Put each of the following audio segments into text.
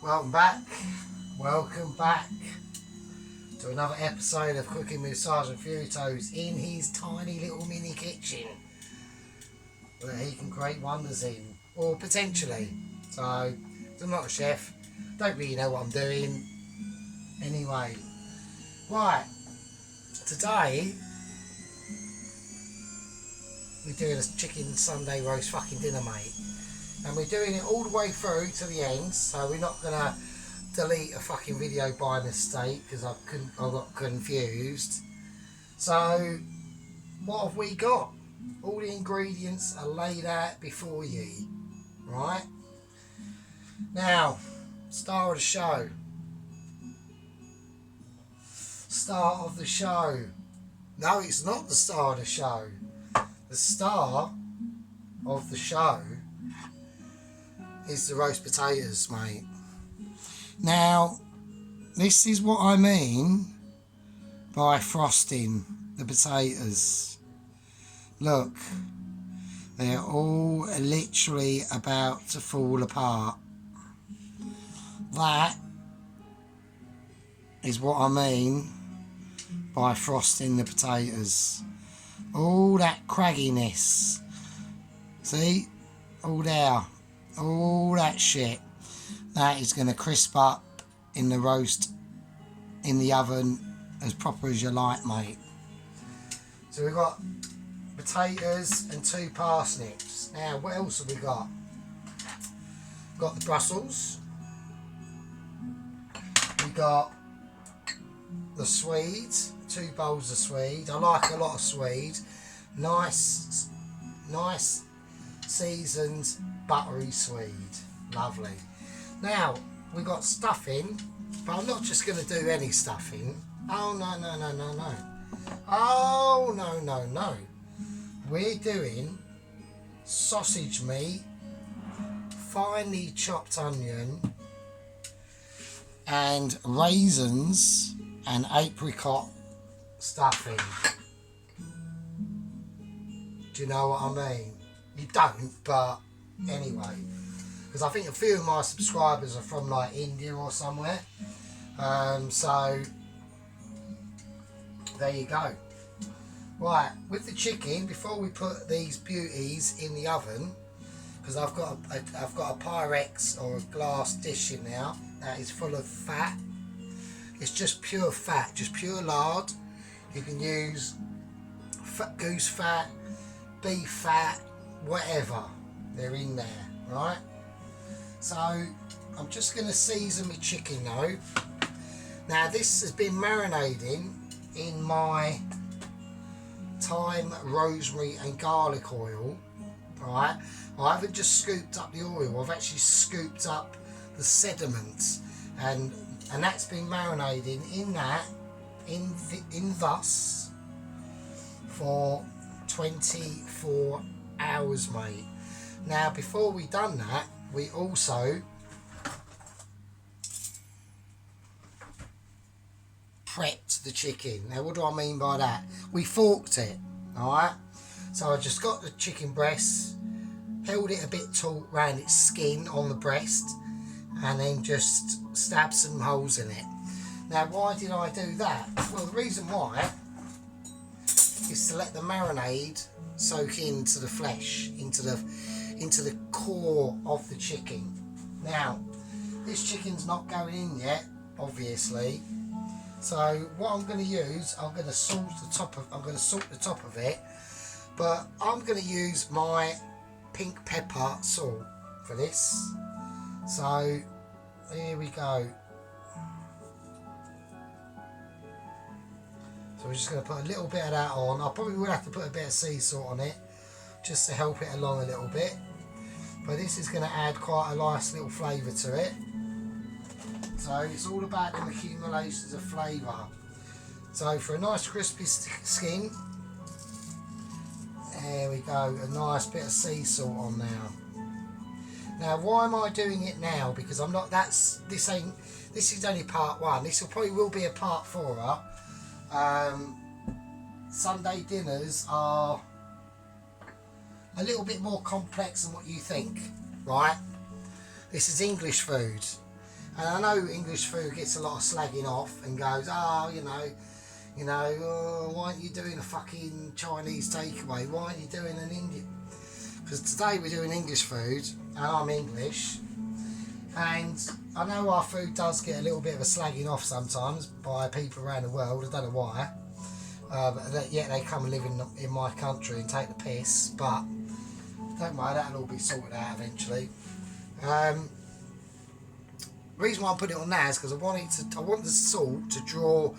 Welcome back to another episode of Cooking with Sergeant Fury Toes in his tiny little mini kitchen that he can create wonders in, or potentially. So, I'm not a chef, don't really know what I'm doing. Anyway, right, today we're doing a chicken Sunday roast fucking dinner, mate. And we're doing it all the way through to the end, so we're not gonna delete a fucking video by mistake because I got confused. So what have we got? All the ingredients are laid out before you, right? Now, star of the show. Star of the show. No, it's not the star of the show. The star of the show is the roast potatoes, mate. Now, this is what I mean by frosting the potatoes. Look, they're all literally about to fall apart. That is what I mean by frosting the potatoes. All that cragginess. See? All there. All that shit. That is going to crisp up in the roast in the oven as proper as you like, mate. So we've got potatoes and 2 parsnips. Now, what else have we got? We've got the Brussels. We've got the Swede, 2 bowls of Swede. I like a lot of Swede. Nice seasoned buttery Swede. Lovely. Now, we've got stuffing, but I'm not just going to do any stuffing. Oh, no. Oh, no. We're doing sausage meat, finely chopped onion, and raisins and apricot stuffing. Do you know what I mean? You don't, but anyway. Because I think a few of my subscribers are from like India or somewhere. So there you go. Right, with the chicken, before we put these beauties in the oven, because I've got a Pyrex or a glass dish in now that is full of fat. It's just pure fat, just pure lard. You can use goose fat, beef fat, whatever. They're in there, right? So I'm just going to season my chicken now. Now this has been marinating in my thyme, rosemary and garlic oil, right? I haven't just scooped up the oil, I've actually scooped up the sediment, and that's been marinating in that, in thus for 24 hours, mate. Now before we done that, we also prepped the chicken. Now what do I mean by that? We forked it, alright? So I just got the chicken breast, held it a bit taut round its skin on the breast, and then just stabbed some holes in it. Now why did I do that? Well, the reason why is to let the marinade soak into the flesh, into the core of the chicken. Now, this chicken's not going in yet, obviously. So what I'm going to use, I'm going to salt the top of it, but I'm going to use my pink pepper salt for this. So here we go. So we're just going to put a little bit of that on. I probably will have to put a bit of sea salt on it just to help it along a little bit. But this is going to add quite a nice little flavour to it. So it's all about them accumulations of flavour. So for a nice crispy skin, there we go, a nice bit of sea salt on now. Now why am I doing it now? Because I'm not, this is only part 1. This will be a part 4. Sunday dinners are a little bit more complex than what you think, right? This is English food, And I know English food gets a lot of slagging off and goes, oh, why aren't you doing a fucking Chinese takeaway? Why aren't you doing an Indian? Because today we're doing English food, and I'm English, and I know our food does get a little bit of a slagging off sometimes by people around the world. I don't know why, but yet they come and live in my country and take the piss. But don't worry, that'll all be sorted out eventually. The reason why I put it on now is because I want the salt to draw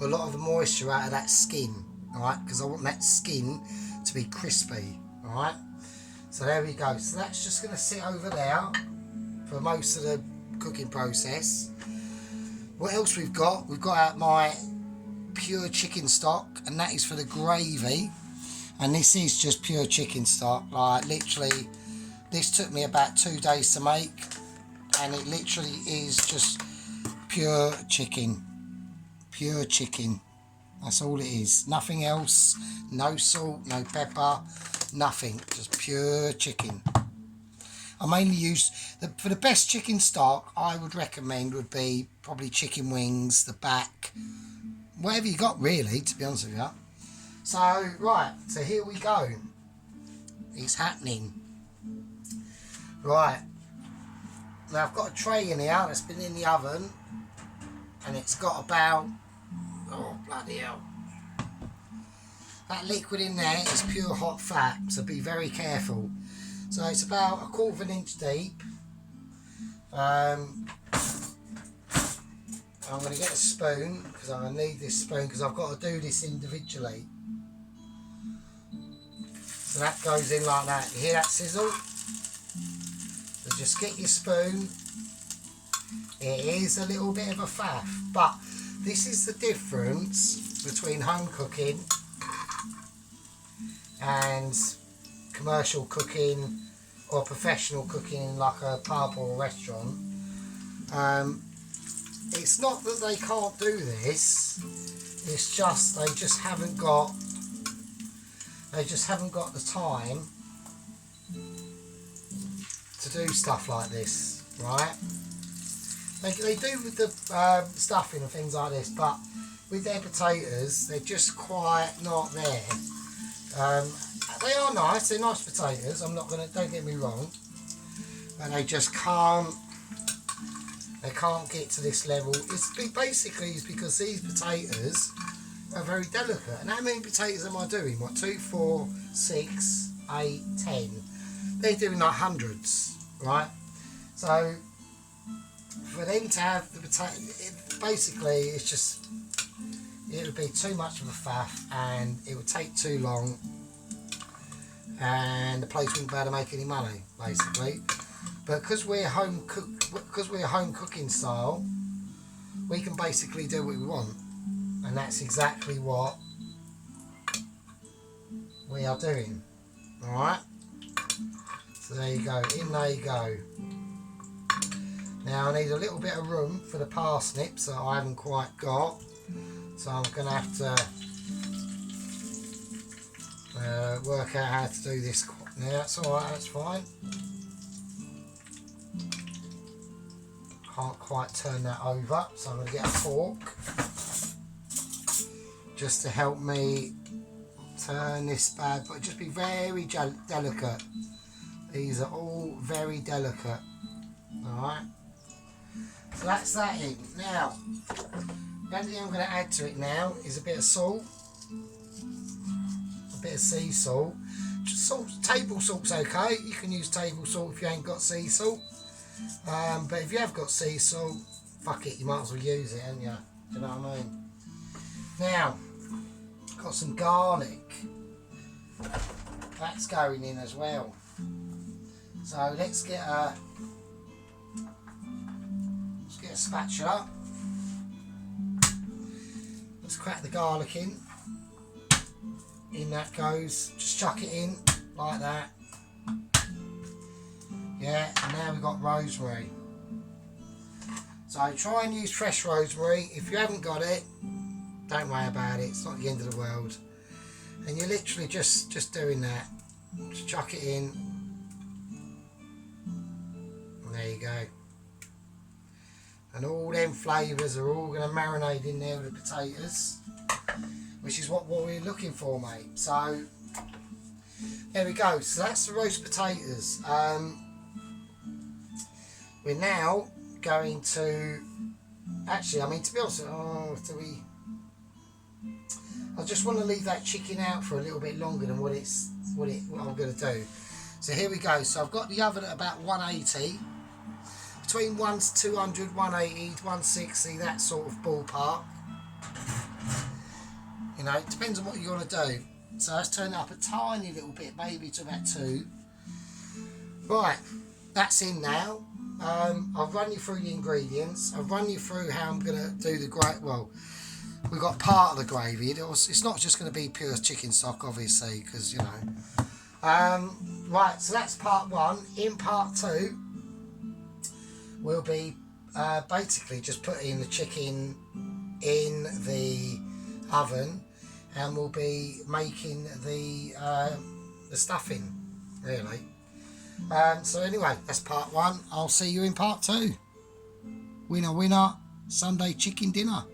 a lot of the moisture out of that skin, alright? Because I want that skin to be crispy, alright? So there we go. So that's just going to sit over there for most of the cooking process. What else we've got? We've got out my pure chicken stock, and that is for the gravy. And this is just pure chicken stock. Like literally, this took me about 2 days to make, and it literally is just pure chicken. Pure chicken. That's all it is. Nothing else. No salt, no pepper, nothing. Just pure chicken. I mainly use for the best chicken stock I would recommend would be probably chicken wings, the back, whatever you got really, to be honest with you. So right, so here we go. It's happening. Right. Now I've got a tray in here that's been in the oven, and it's got about, oh bloody hell, that liquid in there is pure hot fat, so be very careful. So it's about 1/4 inch deep. I'm going to get a spoon, because I'm going to need this spoon, because I've got to do this individually. So that goes in like that. You hear that sizzle? So just get your spoon. It is a little bit of a faff, but this is the difference between home cooking and commercial cooking or professional cooking in like a pub or a restaurant. It's not that they can't do this, it's just they just haven't got the time to do stuff like this, right? They do with the stuffing and things like this, but with their potatoes, they're just quite not there. They are nice, they're nice potatoes, don't get me wrong, but they just can't get to this level. It's because these potatoes are very delicate. And how many potatoes am I doing? What, 2, 4, 6, 8, 10? They're doing like hundreds, right? So for them to have the potato, it's just, it would be too much of a faff, and it would take too long, and the place wouldn't be able to make any money, basically. But because we're home cooking style, we can basically do what we want, and that's exactly what we are doing. All right. So there you go. In there you go. Now I need a little bit of room for the parsnips that I haven't quite got, so I'm going to have to work out how to do this. Yeah, that's alright, that's fine. Can't quite turn that over, so I'm going to get a fork just to help me turn this bad, but just be very delicate. These are all very delicate. Alright, so that's that in. Now, the only thing I'm going to add to it now is a bit of salt, a bit of sea salt. Just salt, table salt's okay. You can use table salt if you ain't got sea salt. But if you have got sea salt, fuck it, you might as well use it, haven't you? Do you know what I mean? Now, got some garlic. That's going in as well. So let's get a spatula. Let's crack the garlic in. In that goes. Just chuck it in like that. Yeah, and now we've got rosemary. So try and use fresh rosemary. If you haven't got it, don't worry about it. It's not the end of the world. And you're literally just doing that. Just chuck it in. And there you go. And all them flavours are all going to marinate in there with the potatoes, which is what we're looking for, mate. So there we go. So that's the roast potatoes. We're now going to, actually, I mean, to be honest, I just want to leave that chicken out for a little bit longer than what I'm going to do. So here we go. So I've got the oven at about 180, between 200, 180, 160, that sort of ballpark. You know, it depends on what you want to do. So let's turn it up a tiny little bit, maybe to about 2. Right, that's in now. I've run you through the ingredients. I've run you through how I'm going to do the gravy. Well, we've got part of the gravy. It's not just going to be pure chicken stock, obviously, because, you know. Right, so that's part 1. In part 2, we'll be basically just putting the chicken in the oven, and we'll be making the stuffing, really. So anyway, that's part 1. I'll see you in part 2. Winner, winner, Sunday chicken dinner.